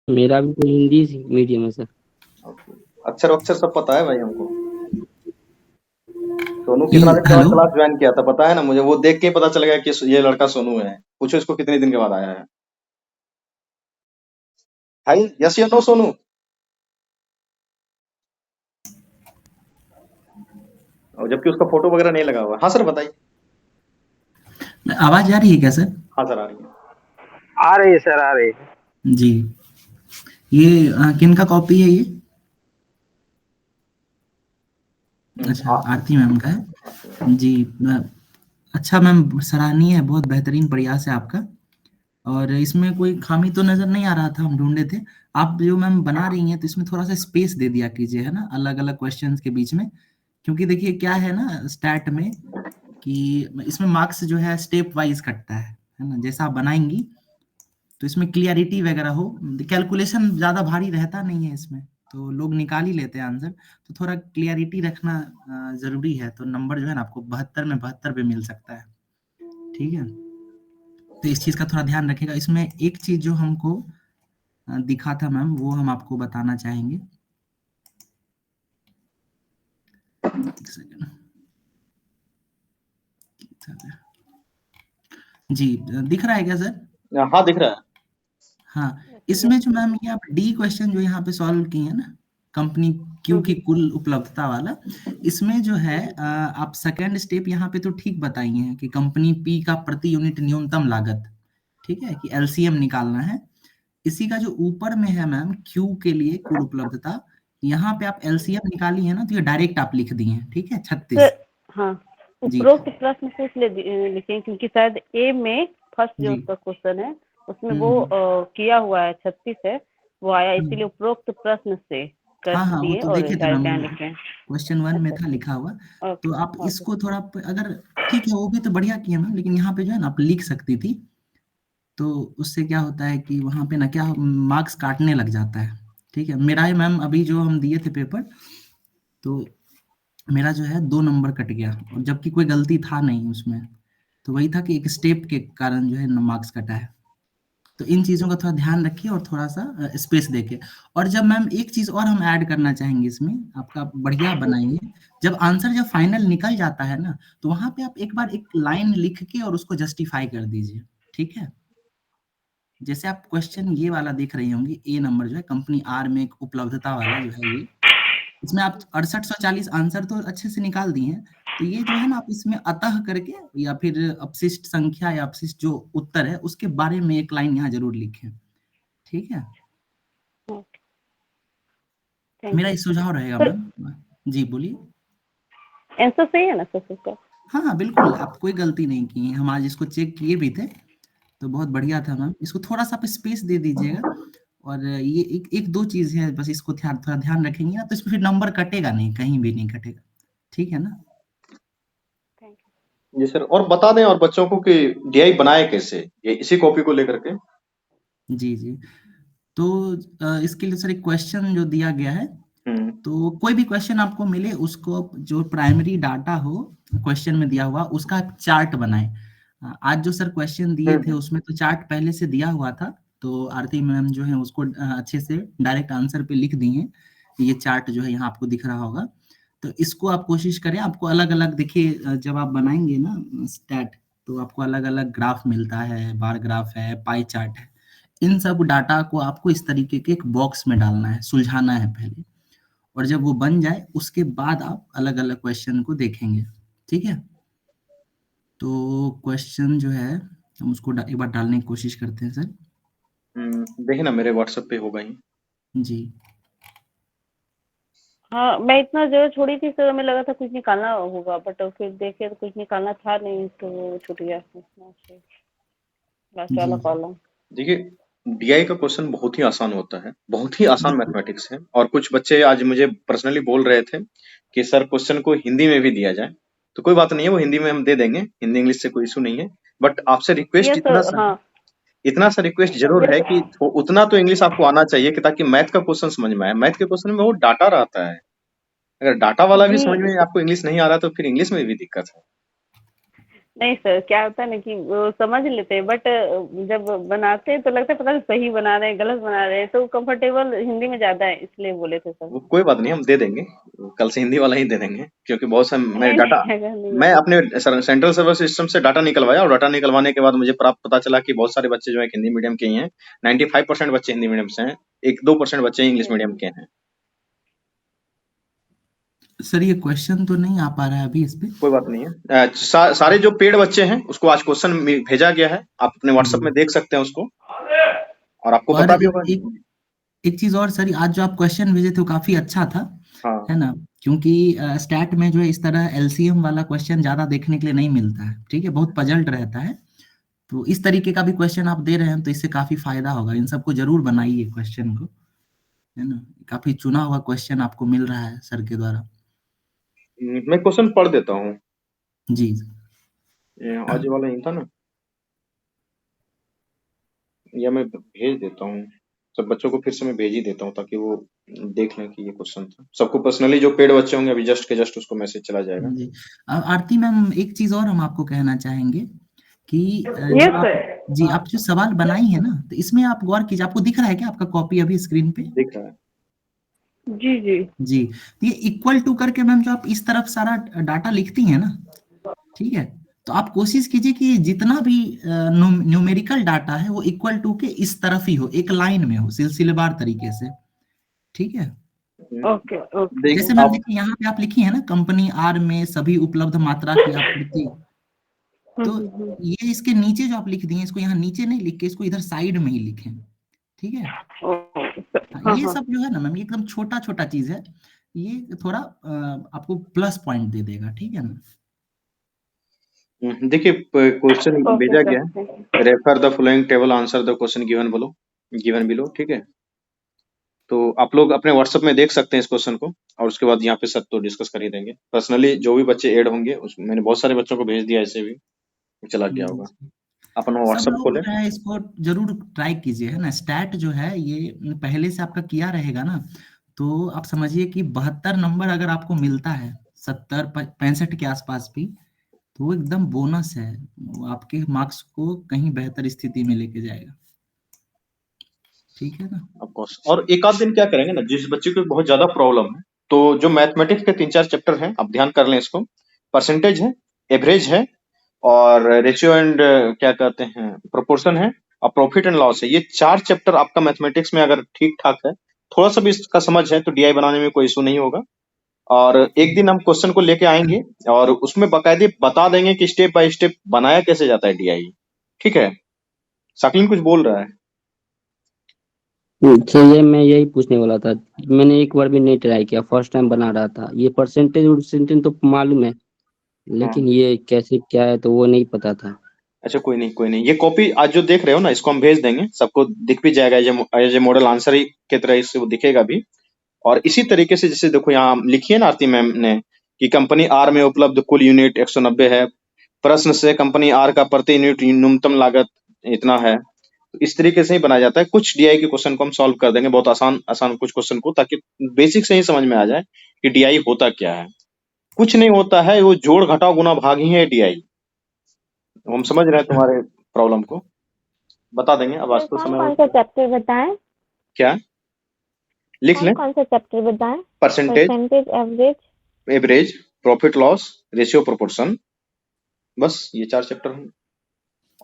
मेरा भी तो हिंदी मीडियम है सर। ओके। अक्षर अक्षर सब पता है भाई हमको। सोनू ये कितना दिन के बाद हेलो। क्लास ज्वाइन किया था पता है ना मुझे, वो देख के ही पता चल गया कि ये लड़का सोनू है। पूछो इसको कितने दिन के बाद आया है। भाई यस या नो सोनू। और जबकि उसका फोटो वगैरह नहीं लगा हुआ। हाँ सर बताइए। आवाज आ रही है क्या सर? हाँ सर आ रही है। आ रही है सर, आ रही है। जी। ये किनका कॉपी है ये? अच्छा, आ, आरती मैम का है जी। अच्छा मैम, सराहनीय है, बहुत बेहतरीन प्रयास है आपका। और इसमें कोई खामी तो नजर नहीं आ रहा था, हम ढूंढे थे। आप जो मैम बना रही हैं तो इसमें थोड़ा सा स्पेस दे दिया कीजिए, है ना, अलग अलग क्वेश्चंस के बीच में। क्योंकि देखिए क्या है ना स्टैट में, कि इसमें मार्क्स जो है स्टेप वाइज कटता है ना। जैसा आप बनाएंगी तो इसमें क्लियरिटी वगैरह हो, कैलकुलेशन ज्यादा भारी रहता नहीं है इसमें, तो लोग निकाल ही लेते हैं आंसर। तो थोड़ा क्लियरिटी रखना जरूरी है, तो नंबर जो है ना आपको 72 में 72 पे मिल सकता है। ठीक है, तो इस चीज का थोड़ा ध्यान रखिएगा। इसमें एक चीज जो हमको दिखा था मैम, वो हम आपको बताना चाहेंगे। एक सेकंड जी। दिख रहा है क्या सर? हाँ दिख रहा है। हाँ। यस इसमें जो सर। मैम ये आप डी क्वेश्चन जो यहाँ पे सॉल्व किए हैं ना, कंपनी क्यू की कुल उपलब्धता वाला, इसमें जो है आप सेकेंड स्टेप यहाँ पे तो ठीक बताई हैं कि कंपनी पी का प्रति यूनिट न्यूनतम लागत, ठीक है, कि एलसीएम निकालना है। इसी का जो ऊपर में है मैम, क्यू के लिए कुल उपलब्धता, यहाँ पे आप एलसीएम निकाली है ना, तो ये डायरेक्ट आप लिख दिए हैं, ठीक है, 36। सर हाँ, जी उपरोक्त प्रश्न से इसलिए लिखे क्योंकि शायद ए में फर्स्ट जो जी। उसका क्वेश्चन है उसमें वो हम्म। किया हुआ है 36 है, वो आया, इसीलिए हम्म। उपरोक्त प्रश्न से कर हाँ हाँ, वो दिए तो और देखे थे डायरेक्ट मैम, यहाँ वो लिखे हैं। क्वेश्चन वन में अच्छा था लिखा हुआ। अच्छा, तो ओके आप ओके। इसको थोड़ा अगर, ठीक है, वो भी तो बढ़िया किया मैम, लेकिन यहाँ पे जो है ना आप लिख सकती थी, तो उससे क्या होता है कि वहाँ पे ना क्या मार्क्स काटने लग जाता है। ठीक है, मेरा ही मैम अभी जो हम दिए थे पेपर, तो मेरा जो है 2 नंबर कट गया, और जबकि कोई गलती था नहीं उसमें। तो वही था कि एक स्टेप के कारण जो है मार्क्स कटा है। तो इन चीजों का थोड़ा ध्यान रखिए, और थोड़ा सा स्पेस देके। और जब मैम एक चीज और हम ऐड करना चाहेंगे इसमें, आपका बढ़िया बनाएंगे, जब आंसर जब फाइनल निकल जाता है ना, तो वहां पे आप एक बार एक लाइन लिख के और उसको जस्टिफाई कर दीजिए। ठीक है, जैसे आप क्वेश्चन ये वाला देख रही होंगी, ए नंबर जो है कंपनी आर में एक उपलब्धता वाला जो है ये, इसमें आप 6840 आंसर तो अच्छे से निकाल दिए हैं। तो ये जो है ना, आप इसमें अतः करके, या फिर अपशिष्ट संख्या या अपशिष्ट जो उत्तर है उसके बारे में एक लाइन यहाँ जरूर लिखें। ठीक है, ओके, थैंक मेरा यू एक सुझाव रहेगा सर। मैम। जी बोलिए। आंसर सही है ना सर सबका? हाँ हाँ बिल्कुल, आप कोई गलती नहीं की है, हम आज इसको चेक किए भी थे, तो बहुत बढ़िया था मैम। इसको थोड़ा सा आप स्पेस दे दीजिएगा। और ये एक एक दो चीज है बस, इसको थोड़ा ध्यान रखेंगे ना, तो इसमें फिर नंबर कटेगा नहीं, कहीं भी नहीं कटेगा। ठीक है ना? Thank you. जी सर, और बता दें और बच्चों को कि डीआई बनाए कैसे, ये इसी कॉपी को लेकर के। जी जी। तो इसके लिए सर एक क्वेश्चन जो दिया गया है, हम्म। तो कोई भी क्वेश्चन आपको मिले उसको जो प्राइमरी डाटा हो क्वेश्चन में दिया हुआ, उसका आप चार्ट बनाएं। आज जो सर क्वेश्चन दिए थे हम्म। उसमें तो चार्ट पहले से दिया हुआ था, तो आरती मैम जो है उसको अच्छे से डायरेक्ट आंसर पे लिख दी हैं। ये चार्ट जो है यहाँ आपको दिख रहा होगा, तो इसको आप कोशिश करें, आपको अलग अलग देखिए, जब आप बनाएंगे ना स्टैट, तो आपको अलग अलग ग्राफ मिलता है, बार ग्राफ है, पाई चार्ट है। इन सब डाटा को आपको इस तरीके के एक बॉक्स में डालना है, सुलझाना है पहले, और जब वो बन जाए उसके बाद आप अलग अलग क्वेश्चन को देखेंगे। ठीक है, तो क्वेश्चन जो है हम उसको एक बार डालने की कोशिश करते हैं सर। देखिए ना मेरे व्हाट्सएप पे होगा ही। जी। हाँ, मैं इतना जगह छोड़ी थी सर, हमें लगा था कुछ निकालना होगा, बट फिर देखे तो कुछ निकालना था नहीं, तो वो छूट गया उसमें से लास्ट जी वाला जी कॉलम। देखिए, डीआई का क्वेश्चन बहुत ही आसान होता है, बहुत ही आसान बिल्कुल। मैथमेटिक्स है। और कुछ बच्चे आज मुझे पर्सनली बोल रहे थे कि सर क्वेश्चन को हिंदी में भी दिया जाए। तो कोई बात नहीं है, वो हिंदी में हम दे देंगे, हिंदी इंग्लिश से कोई इशू नहीं है। बट आपसे रिक्वेस्ट यस इतना सर, सा है, हाँ। इतना सा रिक्वेस्ट जरूर है यस। कि उतना तो इंग्लिश आपको आना चाहिए कि ताकि मैथ का क्वेश्चन समझ में आए। मैथ के क्वेश्चन में वो डाटा रहता है, अगर डाटा वाला भी जी, समझ में आपको इंग्लिश नहीं आ रहा तो फिर इंग्लिश में भी दिक्कत है। नहीं सर, क्या होता है ना कि वो समझ लेते हैं, बट जब बनाते हैं तो लगता है पता नहीं सही बना रहे हैं, गलत बना रहे हैं, तो कंफर्टेबल हिंदी में ज़्यादा है, इसलिए बोले थे सर। वो कोई बात नहीं, हम दे देंगे, कल से हिंदी वाला ही दे देंगे, क्योंकि बहुत सारे मैं नहीं, डाटा, नहीं, अगर नहीं मैं होगा। अपने सेंट्रल सर्वर सिस्टम से डाटा निकलवाया, और डाटा निकलवाने के बाद मुझे पता चला कि बहुत सारे बच्चे जो है हिंदी मीडियम के ही हैं। 95% बच्चे हिंदी मीडियम से हैं, 1-2% बच्चे इंग्लिश मीडियम के हैं। सर ये क्वेश्चन तो नहीं आ पा रहा है अभी इस पे। कोई बात नहीं है। सारे जो पेड बच्चे हैं उसको आज क्वेश्चन भेजा गया है, आप अपने व्हाट्सएप में देख सकते हैं उसको, और आपको और पता भी होगा। एक चीज और सर, आज जो आप क्वेश्चन भेजे थे वो काफी अच्छा था, हाँ, है ना? क्योंकि स्टैट में जो है इस तरह एलसीएम वाला क्वेश्चन ज्यादा देखने के लिए नहीं मिलता है, ठीक है, बहुत पजल्ड रहता है। तो इस तरीके का भी क्वेश्चन आप दे रहे हैं तो इससे काफी फायदा होगा, इन सबको जरूर बनाइए क्वेश्चन को, है ना? काफी चुना हुआ क्वेश्चन आपको मिल रहा है सर के द्वारा। मैं क्वेश्चन पढ़ देता हूँ। जी आज वाला नहीं था ना, या मैं भेज देता हूँ सब बच्चों को, फिर से मैं भेज ही देता हूँ ताकि वो देख लें कि ये क्वेश्चन था। सबको पर्सनली जो पेड बच्चे होंगे अभी जस्ट के जस्ट उसको मैसेज चला जाएगा। जी। आरती मैम, एक चीज और हम आपको कहना चाहेंगे कि यस जो आप, सर। जी, आप जो सवाल बनाई है ना, तो इसमें आप गौर कीजिए, आपको दिख रहा है क्या आपका कॉपी अभी स्क्रीन पे? दिख रहा है। जी, जी। जी, तो ये इक्वल टू करके मैम जो आप इस तरफ सारा डाटा लिखती हैं ना, ठीक है, तो आप कोशिश कीजिए कि जितना भी न्यूमेरिकल डाटा है वो इक्वल टू के इस तरफ ही हो, एक लाइन में हो, सिलसिलेवार तरीके से, ठीक है? Okay, okay. जैसे देख मैम आप, देखिए यहाँ पे आप लिखी है ना, कंपनी आर में सभी उपलब्ध मात्रा की आपूर्ति, तो ये इसके नीचे जो आप लिख दिए, इसको यहाँ नीचे नहीं लिख के इसको इधर साइड में ही लिखें, ठीक है? हाँ, ये सब जो है ना मैम, ये एकदम छोटा छोटा चीज है, ये थोड़ा आपको प्लस पॉइंट दे देगा, ठीक है ना? देखिए क्वेश्चन ओके भेजा सर, गया है, refer the following table, answer the question given below, ठीक है? तो आप लोग अपने व्हाट्सएप में देख सकते हैं इस क्वेश्चन को, और उसके बाद यहाँ पे सब तो डिस्कस कर ही देंगे। पर्सनली जो भी बच्चे ऐड होंगे मैंने बहुत सारे बच्चों को भेज दिया, ऐसे भी चला गया होगा। अपना सब व्हाट्सएप लोग खोले। जो है इसको जरूर ट्राई कीजिए, है ना? स्टैट जो है ये पहले से आपका किया रहेगा ना, तो आप समझिए कि 72 नंबर अगर आपको मिलता है 70-65 के आसपास भी, तो वो एकदम बोनस है, वो आपके मार्क्स को कहीं बेहतर स्थिति में लेके जाएगा, ठीक है ना? Of course. और एक आध दिन क्या करेंगे ना, जिस बच्चे को बहुत ज्यादा प्रॉब्लम है, तो जो मैथमेटिक्स के 3-4 चैप्टर हैं आप ध्यान कर लें इसको। परसेंटेज है, एवरेज है, और रेशियो एंड क्या कहते हैं प्रोपोर्शन है, और प्रॉफिट एंड लॉस है। ये 4 चैप्टर आपका मैथमेटिक्स में अगर ठीक ठाक है, थोड़ा सा भी इसका समझ है, तो डीआई बनाने में कोई इशू नहीं होगा। और एक दिन हम क्वेश्चन को लेके आएंगे और उसमें बाकायदे बता देंगे कि स्टेप बाय स्टेप बनाया कैसे जाता है डीआई, ठीक है? साकिन कुछ बोल रहा है। ये मैं यही पूछने वाला था। मैंने एक बार भी नहीं ट्राई किया, फर्स्ट टाइम बना रहा था। ये परसेंटेज तो मालूम है, लेकिन ये कैसे क्या है तो वो नहीं पता था। अच्छा, कोई नहीं कोई नहीं, ये कॉपी आज जो देख रहे हो ना, इसको हम भेज देंगे, सबको दिख भी जाएगा एज ए मॉडल आंसर ही के तरह इससे वो दिखेगा भी। और इसी तरीके से जैसे देखो यहाँ लिखी है ना आरती मैम ने कि कंपनी आर में उपलब्ध कुल यूनिट 190 है, प्रश्न से कंपनी आर का प्रति यूनिट न्यूनतम लागत इतना है। तो इस तरीके से ही बनाया जाता है। कुछ डीआई के क्वेश्चन को हम सॉल्व कर देंगे, बहुत आसान आसान कुछ क्वेश्चन को, ताकि बेसिक से ही समझ में आ जाए कि डीआई होता क्या है। कुछ नहीं होता है, वो जोड़ घटाव गुना भाग ही है डीआई। हम समझ रहे हैं तुम्हारे प्रॉब्लम को, बता देंगे। अब आज सर तो कौन समय कौन हो सा गया। चैप्टर बताएं? क्या लिख लें? कौन सा चैप्टर बताएं? Percentage, percentage, average. Average, profit loss, ratio, proportion, बस ये 4 चैप्टर हैं।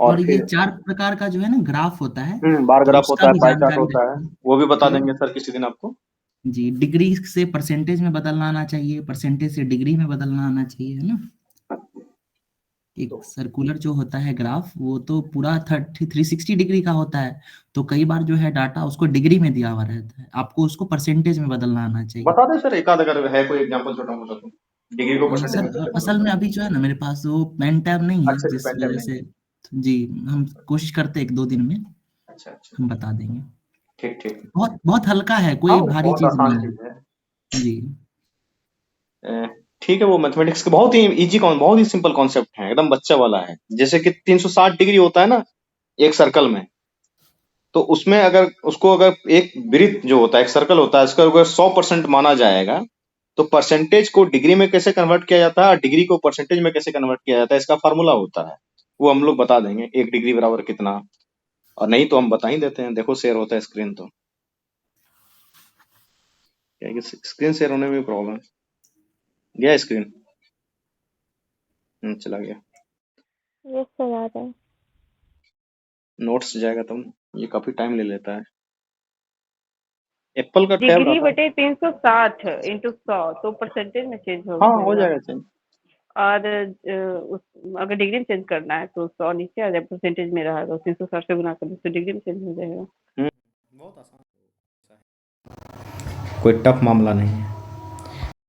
और और ये फिर 4 प्रकार का जो है ना ग्राफ होता है, बार तो ग्राफ उसका होता है, भी पाई चार्ट जानकारी होता है, रखिए। वो भी बता तो देंगे सर किसी दिन आपको। जी, डिग्री से परसेंटेज में बदलना आना चाहिए, परसेंटेज से डिग्री में बदलना आना चाहिए, है ना? एक सर्कुलर जो होता है ग्राफ, वो तो पूरा 360 डिग्री का होता है, तो कई बार जो है डाटा उसको डिग्री में दिया हुआ रहता है, आपको उसको परसेंटेज में बदलना आना चाहिए। बता दें सर, एक आध अगर है कोई एग्जांपल छोटा मोटा तो, डिग्री को परसेंटेज में सर कैसे असल में बदलते अभी जो है ना मेरे पास वो पेन टैब नहीं हैं? है, अच्छा, जिस पेन टैब वजह नहीं से, है। जी, हम कोशिश करते हैं 1-2 दिन में अच्छा अच्छा, हम बता देंगे। ठीक ठीक। बहुत बहुत हल्का है, हाँ, कोई वो भारी बहुत चीज आसान नहीं है। चीज है। जी ठीक है, वो मैथमेटिक्स के बहुत ही इजी बहुत ही सिंपल कॉन्सेप्ट है, एकदम बच्चा वाला है। जैसे कि 360 डिग्री होता है ना एक सर्कल में, तो उसमें अगर उसको अगर एक वृत्त जो होता है, एक सर्कल होता है, इसका अगर 100% माना जाएगा, तो परसेंटेज को डिग्री में कैसे कन्वर्ट किया जाता है और डिग्री को परसेंटेज में कैसे कन्वर्ट किया जाता है, इसका फॉर्मूला होता है, वो हम लोग बता देंगे 1 डिग्री बराबर कितना, और नहीं तो हम बता ही देते हैं। देखो शेयर होता है स्क्रीन, तो क्या है कि स्क्रीन शेयर होने में प्रॉब्लम गया स्क्रीन, चला गया। यस सर आ रहा है। नोट्स जाएगा तब, ये काफी टाइम ले लेता है। एप्पल का टैब डिग्री रहता है, बटे 360 इंटू 100 तो परसेंटेज में चेंज हो हाँ हो जाएगा। जाएगा चेंज। और अगर डिग्री में चेंज करना है तो 100 नीचे आ जाए, परसेंटेज में रहा तो 360 से गुना कर दो तो डिग्री में चेंज हो जाएगा। बहुत आसान, कोई टफ मामला नहीं है।